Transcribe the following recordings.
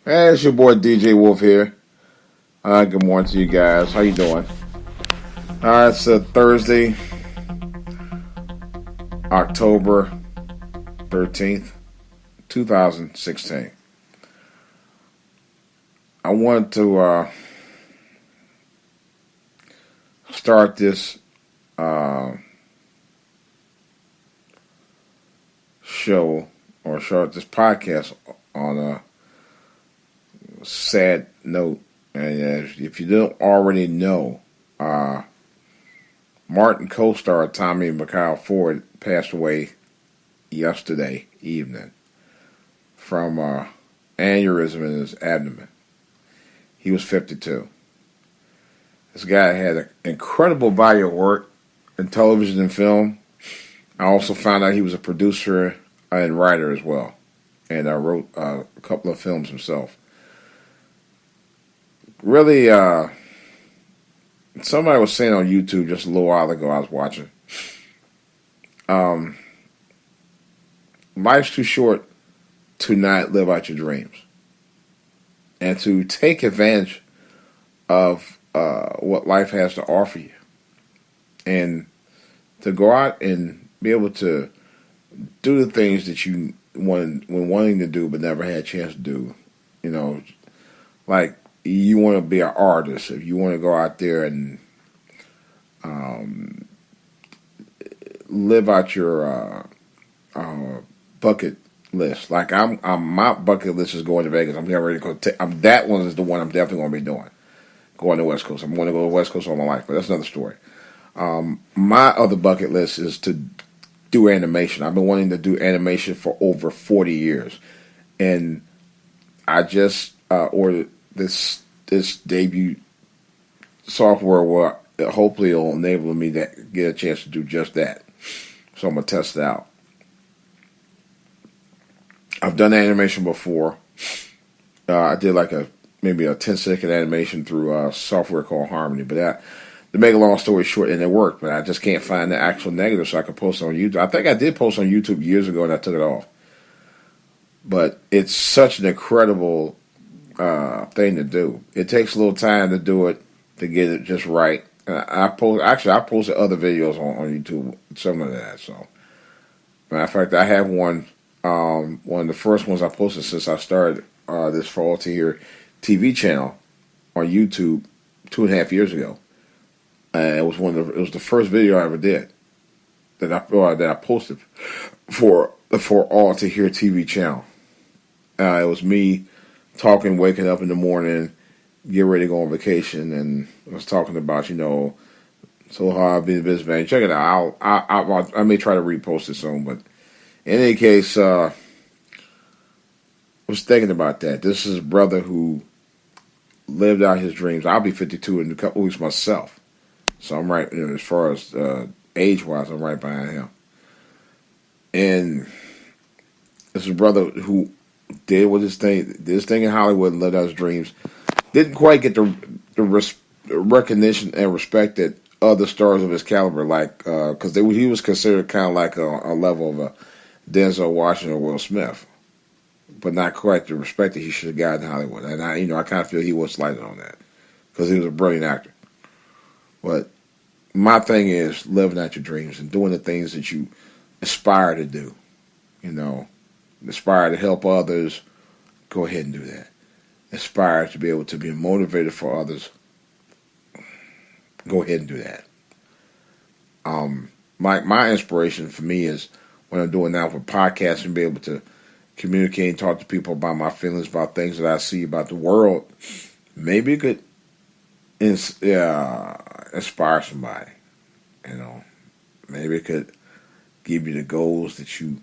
Hey, it's your boy DJ Wolf here. Good morning to you guys. How you doing? It's Thursday, October 13th, 2016. I want to start this show or start this podcast on a sad note. And if you don't already know, Martin co-star Tommy McKyle Ford passed away yesterday evening from aneurysm in his abdomen. He was 52. This guy had an incredible body of work in television and film. I also found out he was a producer and writer as well, and wrote a couple of films himself. Really, somebody was saying on YouTube just a little while ago, I was watching, life's too short to not live out your dreams and to take advantage of what life has to offer you, and to go out and be able to do the things that you were wanting to do but never had a chance to do. You know, like you want to be an artist, if you want to go out there and live out your bucket list. Like my bucket list is going to Vegas. I'm getting ready to go. That one is the one I'm definitely going to be doing. Going to the West Coast. I'm going to go to the West Coast all my life, but that's another story. My other bucket list is to do animation. I've been wanting to do animation for over 40 years, and I just ordered this debut software where hopefully it'll enable me to get a chance to do just that. So I'm gonna test it out. I've done animation before. I did like maybe a 10-second animation through a software called Harmony, but to make a long story short, and it worked, but I just can't find the actual negative so I could post it on YouTube. I think I did post on YouTube years ago and I took it off. But it's such an incredible thing to do. It takes a little time to do it, to get it just right. I posted other videos on YouTube, similar to that. So, matter of fact, I have one of the first ones I posted since I started this For All to Hear TV channel on YouTube 2.5 years ago. It was the first video I ever did that I posted for the For All to Hear TV channel. It was me talking, waking up in the morning, get ready to go on vacation, and I was talking about, so hard being a businessman. Check it out. I may try to repost it soon, but in any case, I was thinking about that. This is a brother who lived out his dreams. I'll be 52 in a couple weeks myself, so I'm right. As far as age-wise, I'm right behind him. And this is a brother who did this thing in Hollywood and lived out his dreams. Didn't quite get the recognition and respect that other stars of his caliber, like, because he was considered kind of like a level of a Denzel Washington or Will Smith, but not quite the respect that he should have gotten in Hollywood. And I kind of feel he was slighted on that because he was a brilliant actor. But my thing is living out your dreams and doing the things that you aspire to do. Aspire to help others, go ahead and do that. Aspire to be able to be motivated for others, go ahead and do that. My inspiration for me is what I'm doing now for podcasts and be able to communicate and talk to people about my feelings, about things that I see about the world. Maybe it could inspire somebody. Maybe it could give you the goals that you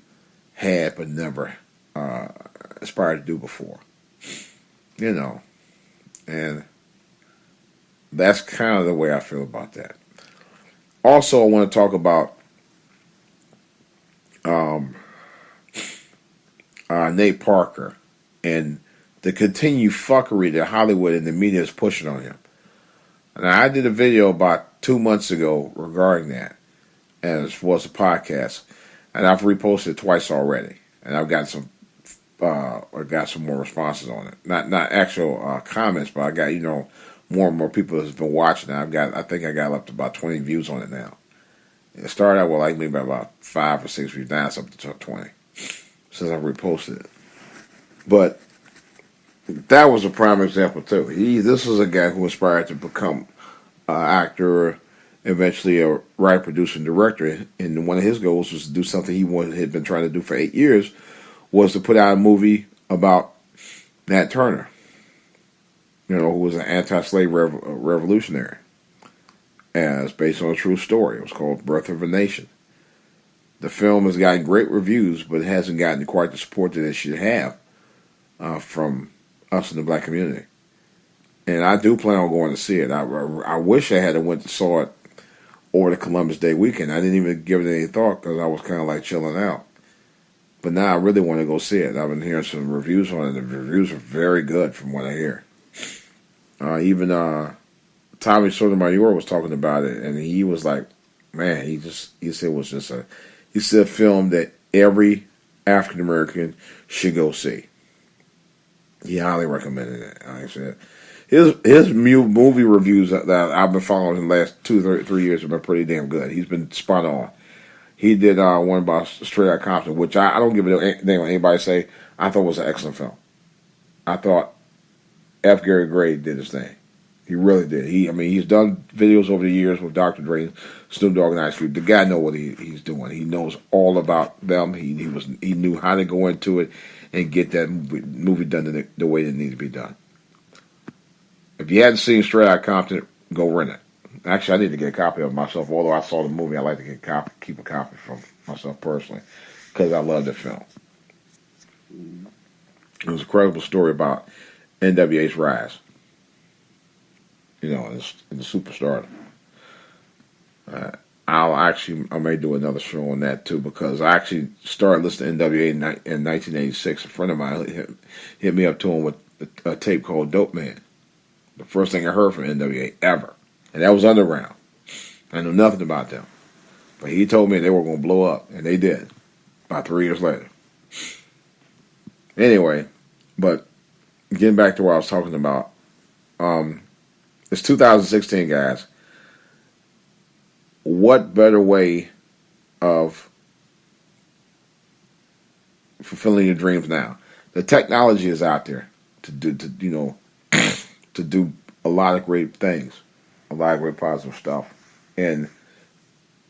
had but never aspired to do before. And that's kind of the way I feel about that. Also, I want to talk about Nate Parker and the continued fuckery that Hollywood and the media is pushing on him. Now, I did a video about 2 months ago regarding that, as was a podcast, and I've reposted it twice already, and I've gotten some I got some more responses on it. Not actual comments, but I got more and more people that's been watching it. I think I got up to about 20 views on it now. It started out with like maybe about 5 or 6 views. Now it's up to 20 since I reposted it. But that was a prime example too. This was a guy who aspired to become an actor, eventually a writer, producer, and director. And one of his goals was to do something had been trying to do for 8 years, was to put out a movie about Nat Turner, who was an anti-slave revolutionary. And it's based on a true story. It was called Birth of a Nation. The film has gotten great reviews, but it hasn't gotten quite the support that it should have from us in the black community. And I do plan on going to see it. I wish I had went and saw it over the Columbus Day weekend. I didn't even give it any thought because I was kind of like chilling out. But now I really want to go see it. I've been hearing some reviews on it. The reviews are very good from what I hear. Even Tommy Sotomayor was talking about it, and he was like, man, he said it was just a film that every African American should go see. He highly recommended it. Like I said, his movie reviews that I've been following in the last 3 years have been pretty damn good. He's been spot on. He did one about Straight Outta Compton, which I don't give a damn what anybody say. I thought was an excellent film. I thought F. Gary Gray did his thing. He really did. He's done videos over the years with Dr. Dre, Snoop Dogg, and Ice Cube. The guy knows what he's doing. He knows all about them. He knew how to go into it and get that movie done the way it needed to be done. If you hadn't seen Straight Outta Compton, go rent it. Actually, I need to get a copy of it myself. Although I saw the movie, I like to keep a copy for myself personally because I love the film. It was a credible story about NWA's rise. And the superstardom. I may do another show on that too because I actually started listening to NWA in 1986. A friend of mine hit me up to him with a tape called Dope Man. The first thing I heard from NWA ever. And that was underground. I knew nothing about them. But he told me they were going to blow up. And they did. About 3 years later. Anyway, but getting back to what I was talking about. It's 2016, guys. What better way of fulfilling your dreams now? The technology is out there to do a lot of great things, a lot of great positive stuff. And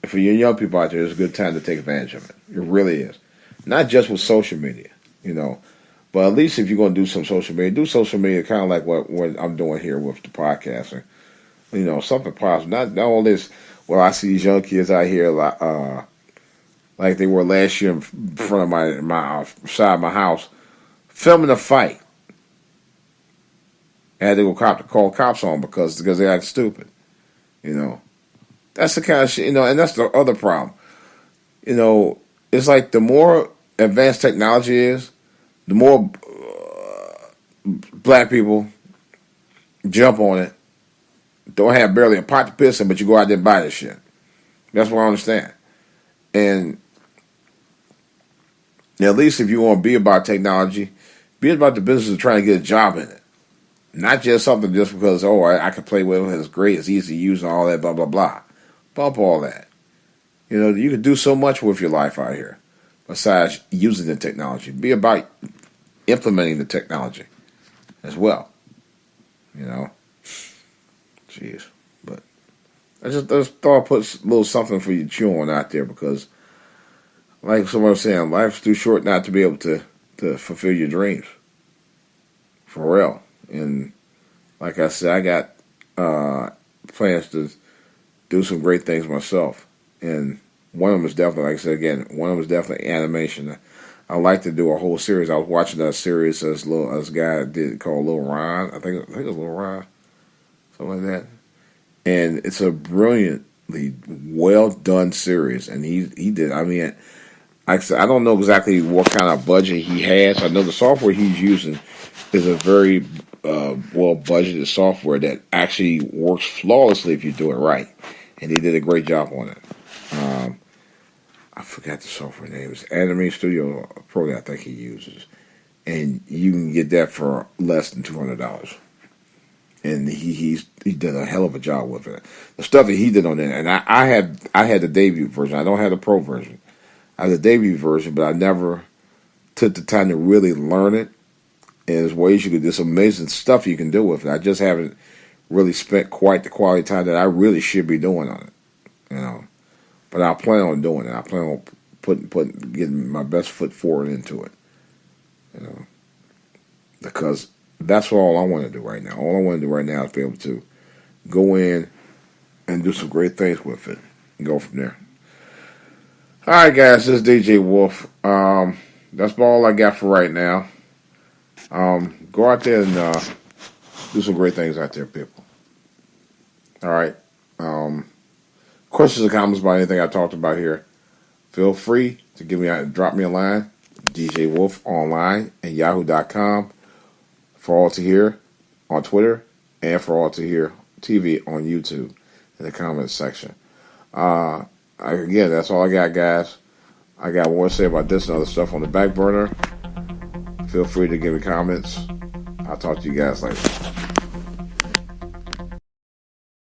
for you young people out there, it's a good time to take advantage of it. It really is. Not just with social media, but at least if you're going to do some social media, do social media kind of like what I'm doing here with the podcasting. Something positive. Not all this. Well, I see these young kids out here like they were last year in front of my side of my house, filming a fight. I had to go call cops on because they act stupid. That's the kind of shit. And that's the other problem. It's like the more advanced technology is, the more black people jump on it. Don't have barely a pot to piss in, but you go out there and buy this shit. That's what I understand. And at least if you want to be about technology, be about the business of trying to get a job in it. Not just something just because, I can play with it, it's great, it's easy to use and all that, blah, blah, blah. Bump all that. You can do so much with your life out here besides using the technology. Be about implementing the technology as well. Jeez. But I just thought I'd put a little something for you to chew on out there because, like someone was saying, life's too short not to be able to fulfill your dreams. For real. And like I said, I got plans to do some great things myself. And one of them is definitely, like I said again, one of them is definitely animation. I like to do a whole series. I was watching that series this guy did called Lil Ron. I think it was Lil Ron. Something like that. And it's a brilliantly well done series. And he did, like I said, I don't know exactly what kind of budget he has. I know the software he's using is a very well budgeted software that actually works flawlessly if you do it right. And he did a great job on it. I forgot the software name. It's Anime Studio Pro that I think he uses. and you can get that for less than $200. And he did a hell of a job with it. The stuff that he did on there, and I had the debut version. I don't have the pro version. I have the debut version, but I never took the time to really learn it. And there's ways you can do some amazing stuff you can do with it. I just haven't really spent quite the quality time that I really should be doing on it, you know. But I plan on doing it. I plan on getting my best foot forward into it, you know, because that's all I want to do right now. All I want to do right now is be able to go in and do some great things with it and go from there. All right, guys, this is DJ Wolf. That's all I got for right now. Go out there and do some great things out there, people. All right. Questions or comments about anything I talked about here, feel free to drop me a line, DJ Wolf online at yahoo.com, for all to hear on Twitter, and for all to hear TV on YouTube in the comments section. Again, that's all I got, guys. I got more to say about this and other stuff on the back burner. Feel free to give me comments. I'll talk to you guys later.